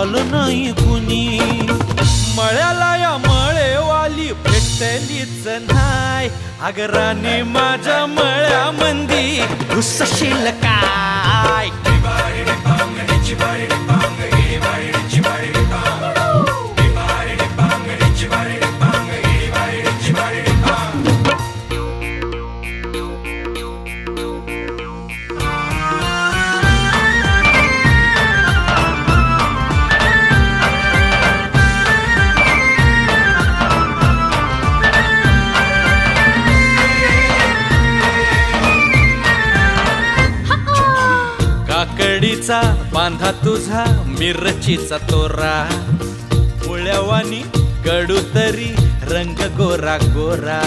आलं नाही कुणी. मळ्याला या मळेवाली भेटलीच नाय. अगं राणी माझ्या मळ्यामंदी घुसशील काय. काकडीचा बांधा तुझा मिरचीचा तोरा. पोळ्यावानी कडू तरी रंग गोरा गोरा.